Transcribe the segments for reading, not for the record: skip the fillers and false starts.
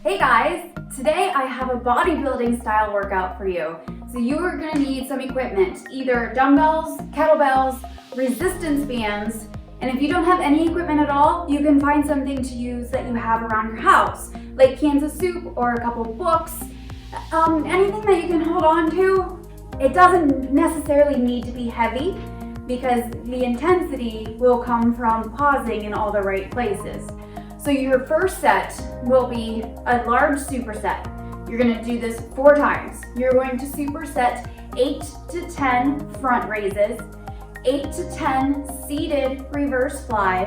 Hey guys, today I have a bodybuilding style workout for you. So you are going to need some equipment, either dumbbells, kettlebells, resistance bands, and if you don't have any equipment at all, you can find something to use that you have around your house, like cans of soup or a couple books, anything that you can hold on to. It doesn't necessarily need to be heavy because the intensity will come from pausing in all the right places. So your first set will be a large superset. You're going to do this 4 times. You're going to superset 8 to 10 front raises, 8 to 10 seated reverse fly,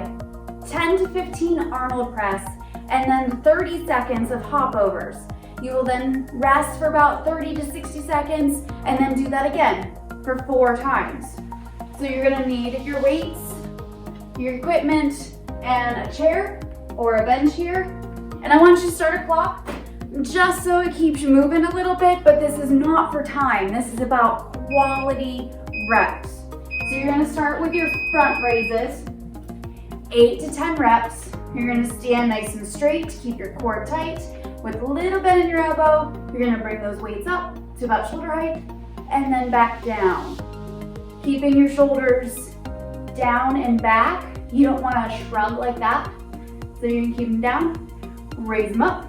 10 to 15 Arnold press, and then 30 seconds of hopovers. You will then rest for about 30 to 60 seconds and then do that again for 4 times. So you're going to need your weights, your equipment, and a chair or a bench here. And I want you to start a clock just so it keeps you moving a little bit, but this is not for time. This is about quality reps. So you're going to start with your front raises, 8 to 10 reps. You're going to stand nice and straight to keep your core tight with a little bend in your elbow. You're going to bring those weights up to about shoulder height and then back down. Keeping your shoulders down and back. You don't want to shrug like that. So you're going to keep them down, raise them up,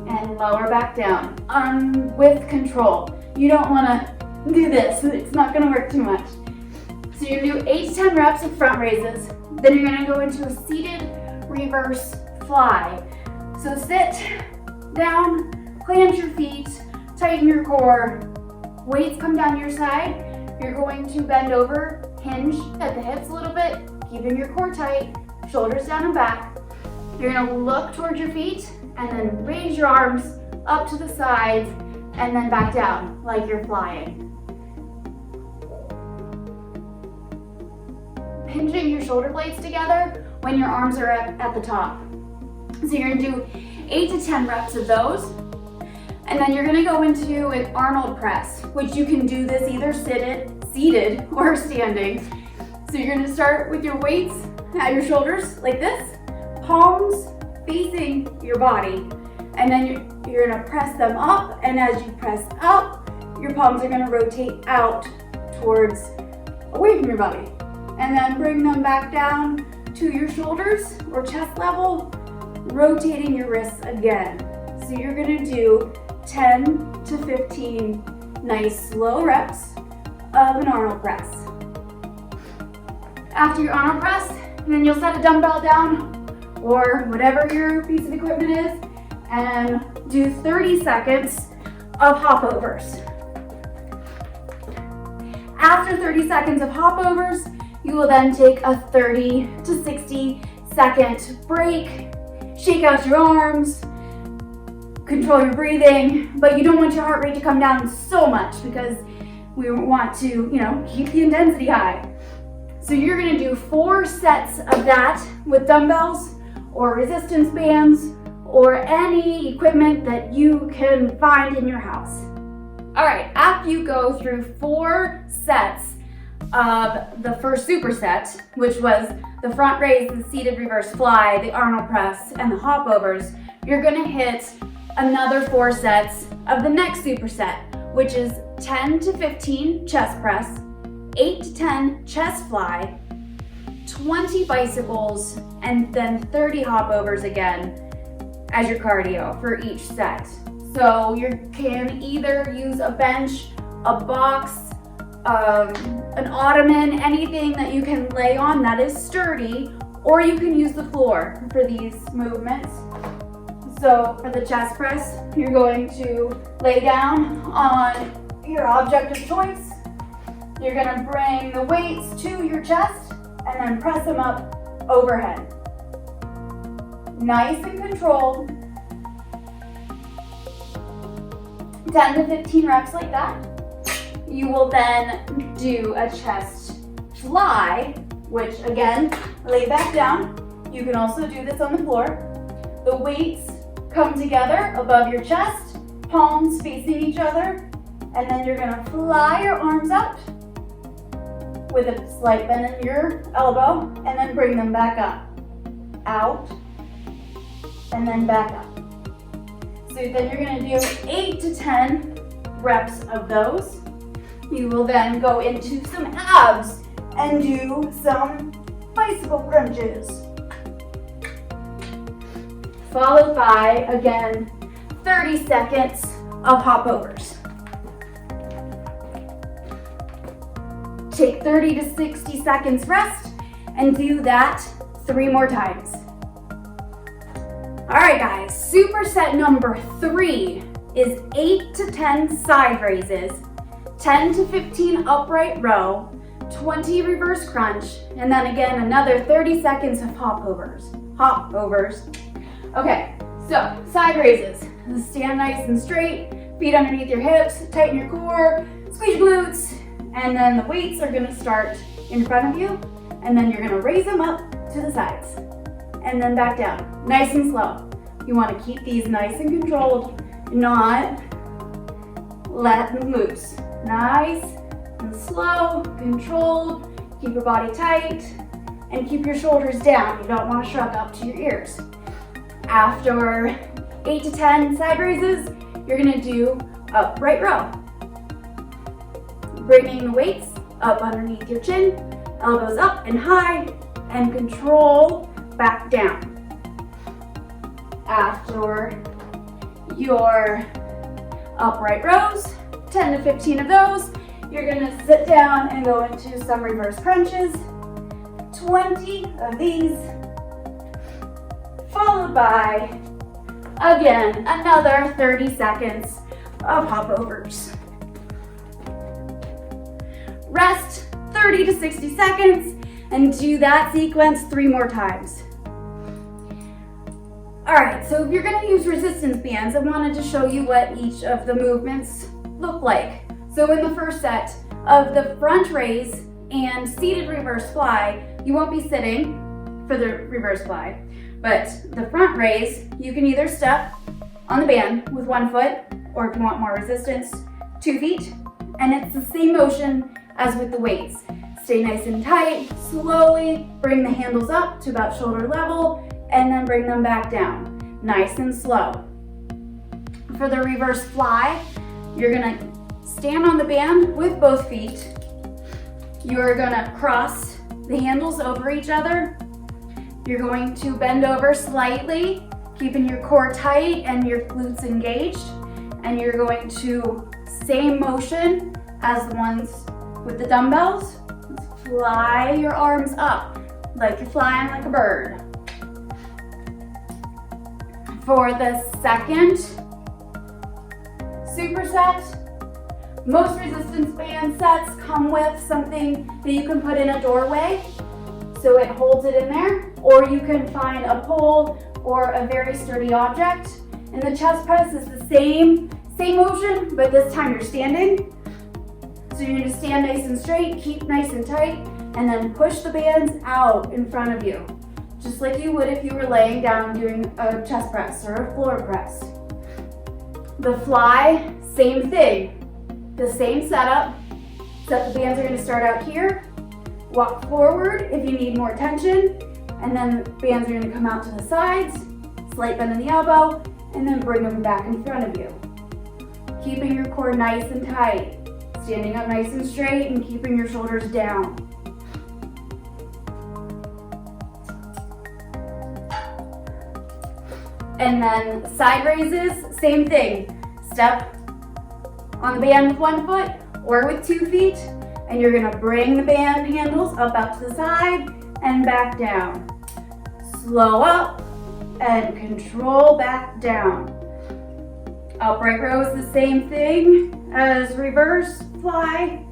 and lower back down with control. You don't want to do this. It's not going to work too much. So you're going to do 8 to 10 reps of front raises. Then you're going to go into a seated reverse fly. So sit down, plant your feet, tighten your core. Weights come down your side. You're going to bend over, hinge at the hips a little bit, keeping your core tight, shoulders down and back. You're going to look towards your feet and then raise your arms up to the sides and then back down like you're flying. Pinching your shoulder blades together when your arms are at the top. So you're going to do 8 to 10 reps of those. And then you're going to go into an Arnold Press, which you can do this either seated or standing. So you're going to start with your weights at your shoulders like this, palms facing your body. And then you're going to press them up, and as you press up, your palms are going to rotate out towards away from your body. And then bring them back down to your shoulders or chest level, rotating your wrists again. So you're going to do 10 to 15 nice slow reps of an Arnold press. After your Arnold press, then you'll set a dumbbell down or whatever your piece of equipment is and do 30 seconds of hopovers. After 30 seconds of hopovers, you will then take a 30 to 60 second break, shake out your arms, control your breathing, but you don't want your heart rate to come down so much because we want to, keep the intensity high. So you're going to do 4 sets of that with dumbbells or resistance bands or any equipment that you can find in your house. All right, after you go through 4 sets of the first superset, which was the front raise, the seated reverse fly, the Arnold press, and the hopovers, you're going to hit another 4 sets of the next superset, which is 10 to 15 chest press, 8 to 10 chest fly, 20 bicycles, and then 30 hopovers again as your cardio for each set. So you can either use a bench, a box, an ottoman, anything that you can lay on that is sturdy, or you can use the floor for these movements. So for the chest press, you're going to lay down on your object of choice. You're going to bring the weights to your chest and then press them up overhead. Nice and controlled. 10 to 15 reps like that. You will then do a chest fly, which again, lay back down. You can also do this on the floor. The weights come together above your chest, palms facing each other, and then you're going to fly your arms up with a slight bend in your elbow, and then bring them back up, out, and then back up. So then you're gonna do 8 to 10 reps of those. You will then go into some abs and do some bicycle crunches. Followed by, again, 30 seconds of hop overs. Take 30 to 60 seconds rest and do that 3 more times. All right, guys, superset number 3 is 8 to 10 side raises, 10 to 15 upright row, 20 reverse crunch, and then again another 30 seconds of hop overs. Okay, so side raises. Stand nice and straight, feet underneath your hips, tighten your core, squeeze your glutes, and then the weights are gonna start in front of you, and then you're gonna raise them up to the sides, and then back down, nice and slow. You wanna keep these nice and controlled, not let them loose. Nice and slow, controlled, keep your body tight, and keep your shoulders down. You don't wanna shrug up to your ears. After 8 to 10 side raises, you're gonna do upright row. Bringing the weights up underneath your chin, elbows up and high, and control back down. After your upright rows, 10 to 15 of those, you're gonna sit down and go into some reverse crunches, 20 of these, followed by, again, another 30 seconds of hop overs. Rest 30 to 60 seconds and do that sequence 3 more times. All right, so if you're gonna use resistance bands, I wanted to show you what each of the movements look like. So in the first set of the front raise and seated reverse fly, you won't be sitting for the reverse fly, but the front raise, you can either step on the band with 1 foot, or if you want more resistance, 2 feet, and it's the same motion as with the weights. Stay nice and tight, slowly bring the handles up to about shoulder level, and then bring them back down, nice and slow. For the reverse fly, you're gonna stand on the band with both feet. You're gonna cross the handles over each other. You're going to bend over slightly, keeping your core tight and your glutes engaged. And you're going to, same motion as the ones with the dumbbells, fly your arms up like you're flying like a bird. For the second superset, most resistance band sets come with something that you can put in a doorway so it holds it in there, or you can find a pole or a very sturdy object. And the chest press is the same motion, but this time you're standing. So you're gonna stand nice and straight, keep nice and tight, and then push the bands out in front of you, just like you would if you were laying down doing a chest press or a floor press. The fly, same thing. The same setup, except the bands are gonna start out here. Walk forward if you need more tension, and then the bands are gonna come out to the sides, slight bend in the elbow, and then bring them back in front of you. Keeping your core nice and tight, standing up nice and straight, and keeping your shoulders down. And then side raises, same thing. Step on the band with 1 foot or with 2 feet, and you're gonna bring the band handles up to the side and back down. Slow up and control back down. Upright row is the same thing as reverse fly.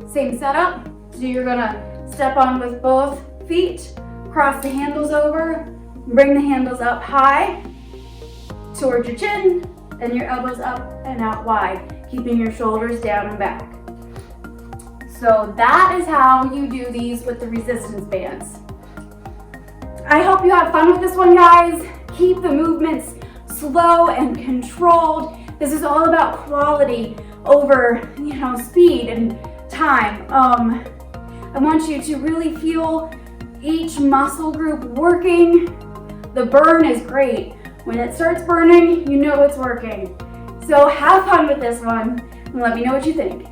Same setup. So you're gonna step on with both feet, cross the handles over, bring the handles up high towards your chin, and your elbows up and out wide, keeping your shoulders down and back. So that is how you do these with the resistance bands. I hope you have fun with this one, guys. Keep the movements slow and controlled. This is all about quality over, speed and time. I want you to really feel each muscle group working. The burn is great, When it starts burning, you know it's working. So have fun with this one and let me know what you think.